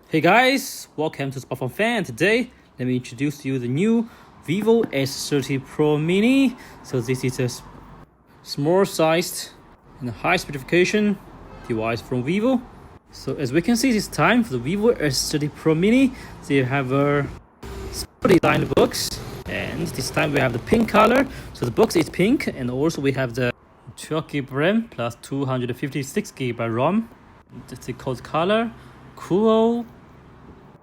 Hey guys, welcome to Smartphone Fan. Today, let me introduce you the new Vivo S30 Pro Mini. So this is a small sized and high specification device from Vivo. So as we can see this time for the Vivo S30 Pro Mini, they have a special designed box, and this time we have the pink color. So the box is pink, and also we have the 12GB RAM plus 256GB ROM. That's the code color, cool.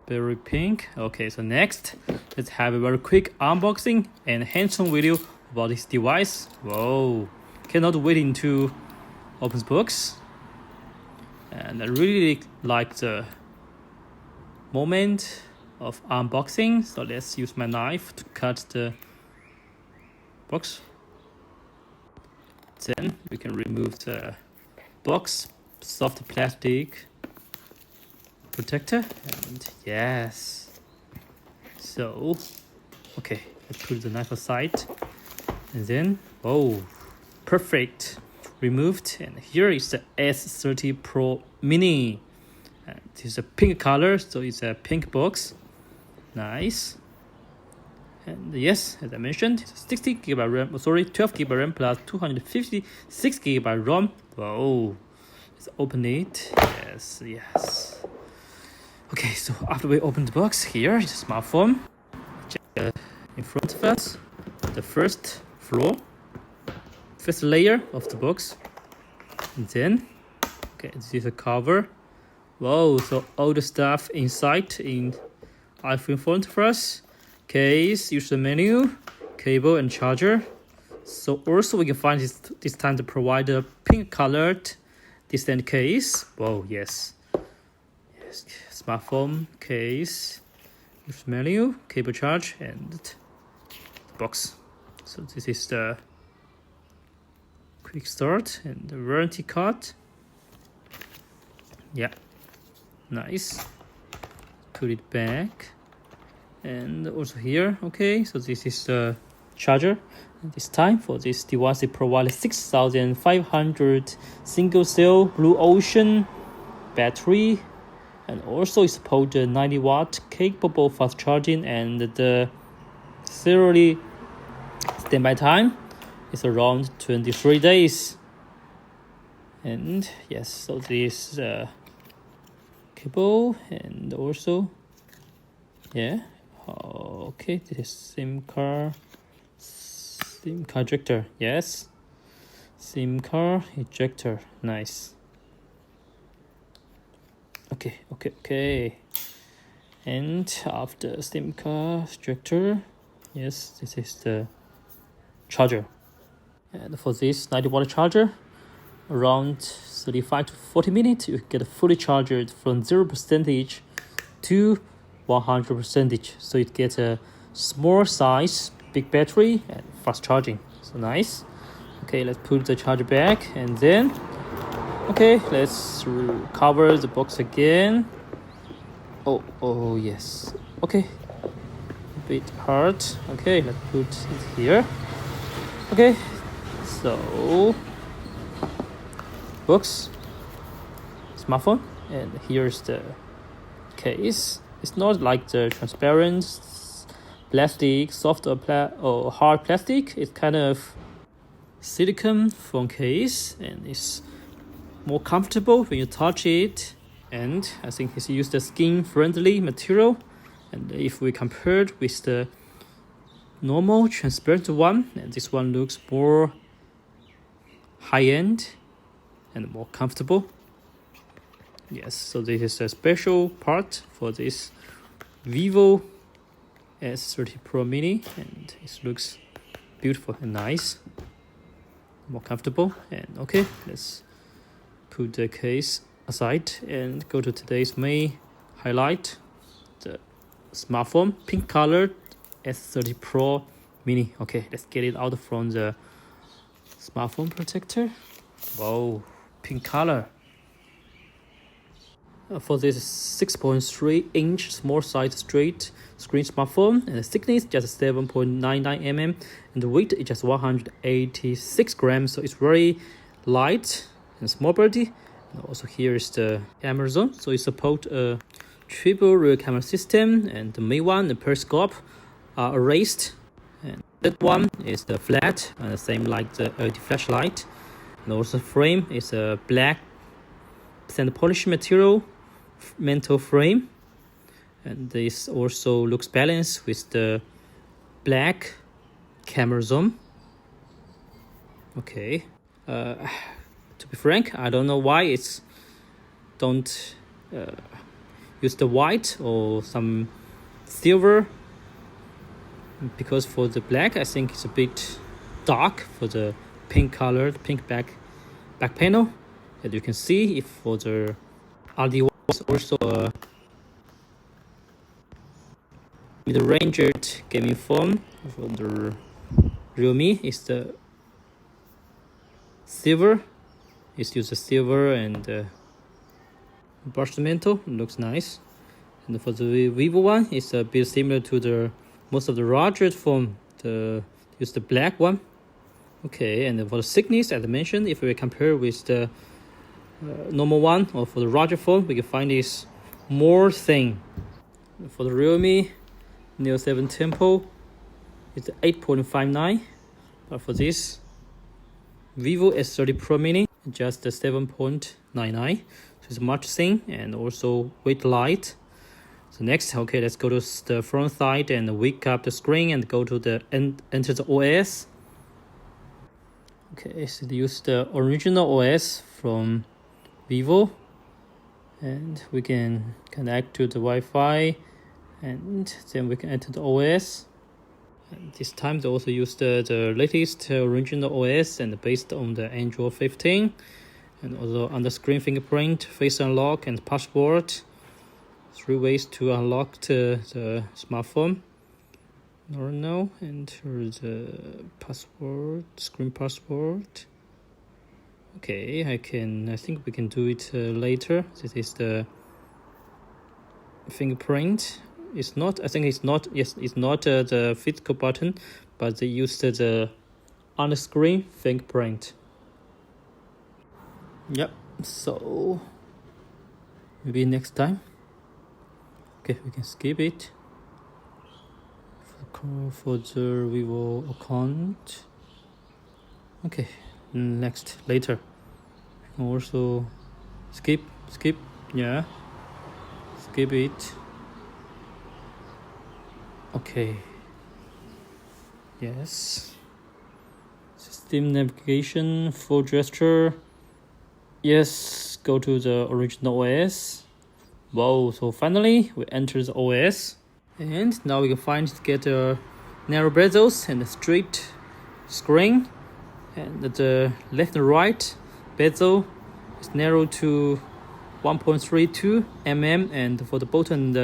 Very pink. Okay, so next, let's have a very quick unboxing and hands-on video about this device. Whoa, cannot wait to open the box. And I really like the moment of unboxing. So let's use my knife to cut the box. Then we can remove the box, soft plastic protector, and yes. So okay, let's put the knife aside, and then perfect, removed. And here is the S30 Pro Mini, and this is a pink color, so it's a pink box. Nice. And yes, as I mentioned, it's 60GB RAM, 12GB RAM plus 256GB ROM. Whoa, let's open it. Yes. Okay, so after we open the box, here is the smartphone. Check in front of us, the first layer of the box. And then, okay, this is a cover. Wow, so all the stuff inside in iPhone in front of us. Case, user menu, cable and charger. So also we can find this time to provide a pink colored distant case. Wow, yes. Smartphone case, user menu, cable charge, and the box. So this is the quick start and the warranty card. Yeah, nice. Put it back. And also here, okay, so this is the charger. And this time for this device, it provides 6500 single cell blue ocean battery, and also it supports 90-watt capable fast charging, and the serially standby time is around 23 days. And yes, so this cable, and also okay, this is SIM card ejector. Yes, SIM card ejector. Nice. Okay. And after SIM card ejector, yes, this is the charger. And for this 90-watt charger, around 35 to 40 minutes, you get fully charged from 0% to 100%. So it gets a small size, big battery, and fast charging. So nice. Okay, let's put the charger back, and then okay, let's cover the box again. Oh yes. Okay, a bit hard. Okay, let's put it here. Okay, so box, smartphone, and here's the case. It's not like the transparent plastic, soft or hard plastic. It's kind of silicone phone case, and it's more comfortable when you touch it. And I think it's used a skin-friendly material. And if we compare it with the normal transparent one, and this one looks more high-end and more comfortable. Yes, so this is a special part for this Vivo S30 Pro Mini, and it looks beautiful and nice, more comfortable. And okay, let's put the case aside and go to today's main highlight, the smartphone, pink colored S30 Pro Mini. Okay, let's get it out from the smartphone protector. Wow, pink color. For this 6.3-inch small size straight screen smartphone, and the thickness just 7.99 mm, and the weight is just 186 grams, so it's very light and small birdie. And also here is the camera zone, so it supports a triple rear camera system, and the main one, the periscope, are erased. And that one is the flat, and the same like the LED flashlight. And also frame is a black sand polish material metal frame, and this also looks balanced with the black camera zone. Okay, to be frank, I don't know why it's don't use the white or some silver, because for the black I think it's a bit dark for the pink color, the pink back panel. As you can see, if for the RD1 is also a mid-ranged gaming phone. For the Realme is the silver. It's used the silver and brushed metal. It looks nice. And for the Vivo one, it's a bit similar to the most of the larger phone. Use the black one. Okay, and for the thickness, as I mentioned, if we compare with the normal one or for the larger phone, we can find this more thin. For the Realme Neo 7 Tempo, it's 8.59, but for this Vivo S30 Pro Mini, just 7.99. So it's much thin and also weight light. So next, okay, let's go to the front side and wake up the screen and go to the enter the OS. Okay, so use the original OS from Vivo, and we can connect to the Wi-Fi, and then we can enter the OS. And this time they also use the latest original OS and based on the Android 15, and also on the screen fingerprint, face unlock, and password. 3 ways to unlock the smartphone. Now enter the password, screen password. Okay, I think we can do it later. This is the fingerprint. It's not, I think it's not, yes, it's not the physical button, but they used the on the screen fingerprint. Yep, so maybe next time. Okay, we can skip it. For the Vivo account. Okay, next, later. Also skip, yeah, skip it. Okay, yes. System navigation, full gesture. Yes, go to the original OS. Wow, so finally we enter the OS. And now we can get narrow bezels and a straight screen, and the left and right bezel is narrowed to 1.32 mm, and for the bottom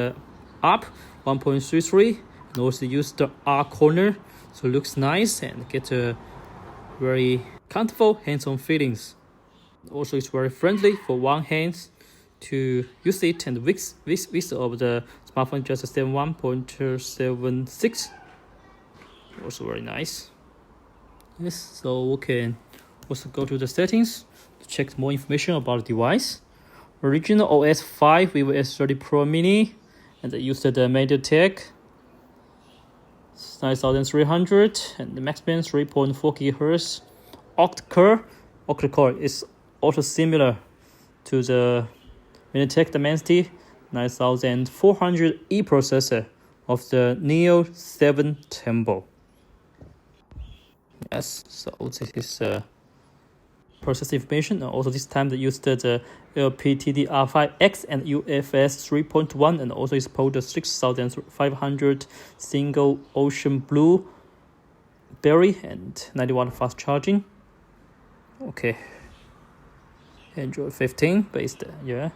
up 1.33, and also use the R corner, so it looks nice and get a very comfortable hands-on feelings. Also, it's very friendly for one hand to use it, and width of the smartphone just 1.76. Also very nice. Yes, so we can also go to the settings to check more information about the device. Original OS 5 Vivo S30 Pro Mini, and I used the MediaTek 9300 and the max band 3.4 GHz. Octa-core is also similar to the MediaTek Dimensity 9400E processor of the Neo 7 Tempo. Yes, so this is process information. Also this time they used the LPDDR5X and UFS 3.1, and also support the 6500 single ocean blue berry and 90-watt fast charging. Okay, Android 15 based, yeah.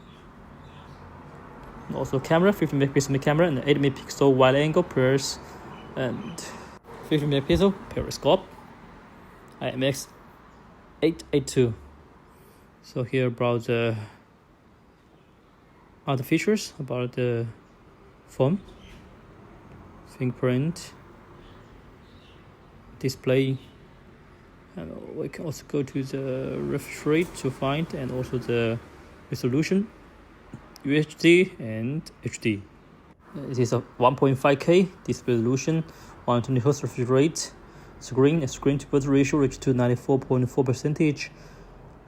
And also camera, 50 megapixel camera and 8 megapixel wide angle pairs and 50 megapixel periscope. IMX 882. So here about the other features about the phone. Fingerprint, display, And we can also go to the refresh rate to find, and also the resolution, UHD and HD. It is a 1.5K display resolution, 120 Hz refresh rate. Screen to birth ratio reached to 94.4%,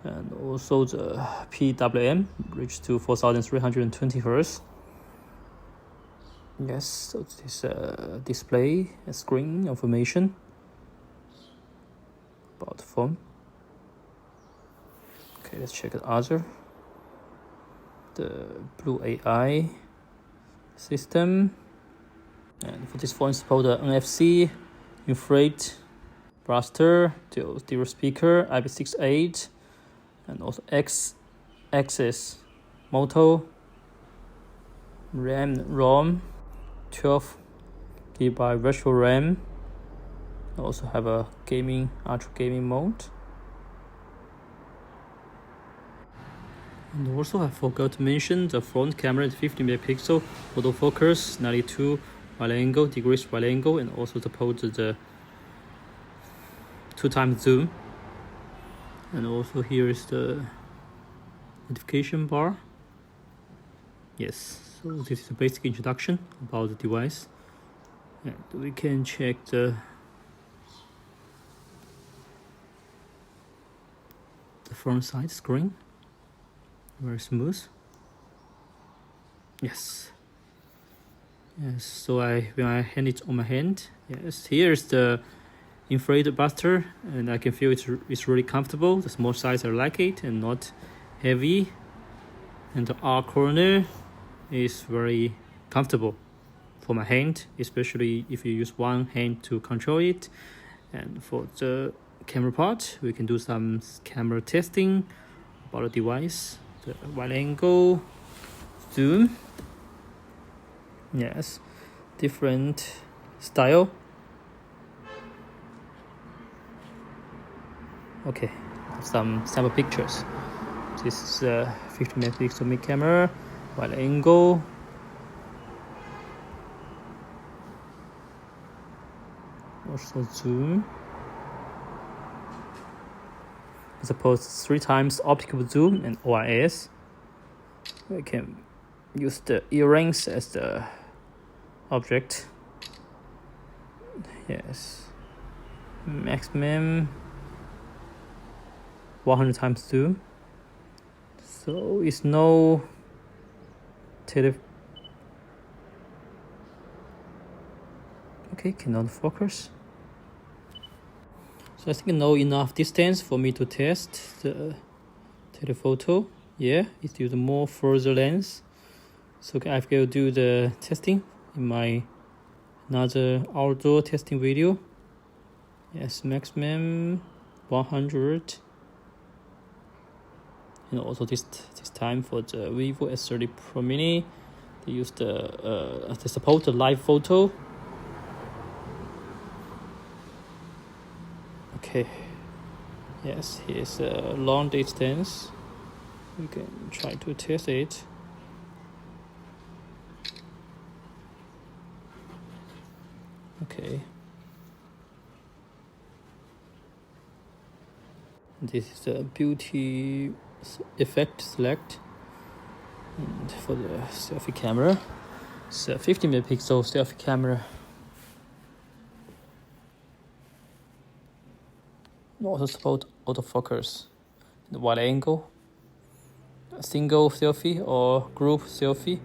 and also the PWM reached to 4320 Hz. Yes, so this display screen information about the phone. Okay, let's check the other. The Blue AI system, and for this phone support the NFC, infrared blaster, dual speaker, IP68, and also X-axis motor, ROM, 12 GB virtual RAM. Also have a ultra gaming mode. And also I forgot to mention the front camera is 50 megapixel, autofocus 92 degrees wide angle, and also support the 2x zoom. And also here is the notification bar. Yes, so this is a basic introduction about the device, and we can check the front side screen. Very smooth. Yes, so when I hand it on my hand, yes, here's the infrared blaster, and I can feel it's really comfortable. The small size I like it, and not heavy, and the R corner is very comfortable for my hand, especially if you use one hand to control it. And for the camera part, we can do some camera testing about the device. The wide angle zoom, yes, different style. Okay, some sample pictures. This is a 50 megapixel mid camera, wide angle, also zoom. Suppose 3 times optical zoom and OIS. We can use the earrings as the object. Yes, maximum 100 times zoom. So it's no okay, cannot focus. So I think I know enough distance for me to test the telephoto. Yeah, it's used more further lens. So I will do the testing in my another outdoor testing video. Yes, maximum 100. And also this time for the Vivo S30 Pro Mini, they use they support the live photo. Okay, yes, here's a long distance. We can try to test it. Okay, this is the beauty effect select, and for the selfie camera, it's a 50 megapixel selfie camera. Also support autofocus, the wide angle, a single selfie or group selfie,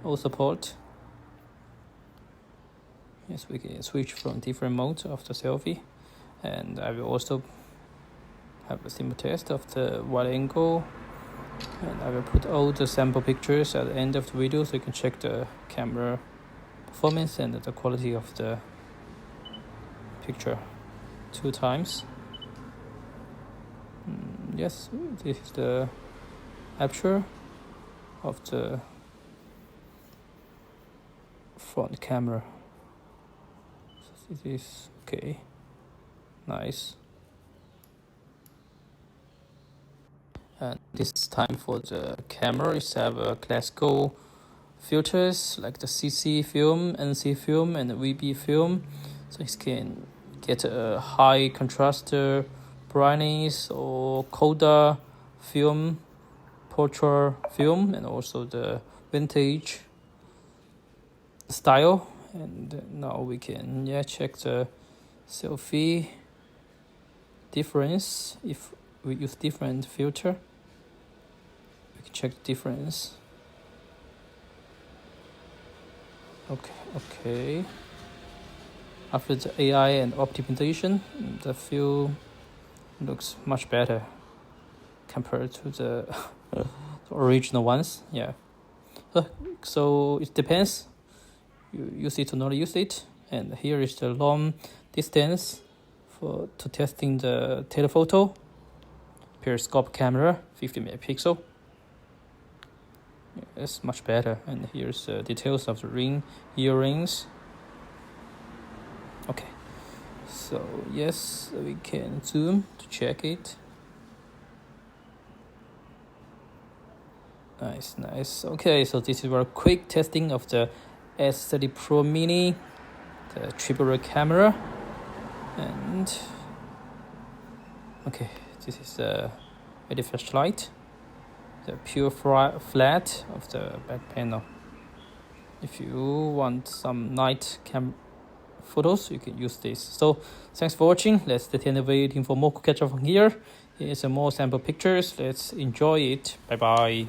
all support. Yes, we can switch from different modes of the selfie, and I will also have a simple test of the wide angle, and I will put all the sample pictures at the end of the video so you can check the camera performance and the quality of the picture 2 times. Yes, this is the aperture of the front camera. So this is okay, nice. And this time for the camera is have a classical filters like the CC film, NC film, and VB film, so it can get a high contrast brightness or colder film, portrait film, and also the vintage style. And now we can check the selfie difference. If we use different filter, we can check the difference. Okay. After the AI and optimization, the film looks much better compared to the original ones. So it depends. You use it or not use it. And here is the long distance to testing the telephoto. Periscope camera, 50 megapixel. It's much better. And here's the details of the earrings. Okay, so yes, we can zoom to check it. Nice. Okay, so this is our quick testing of the S30 Pro Mini, the triple camera. And okay, this is the LED flashlight, the pure flat of the back panel. If you want some night photos, you can use this. So thanks for watching. Let's detain waiting for more catch up from here. Here's some more sample pictures. Let's enjoy it. Bye bye.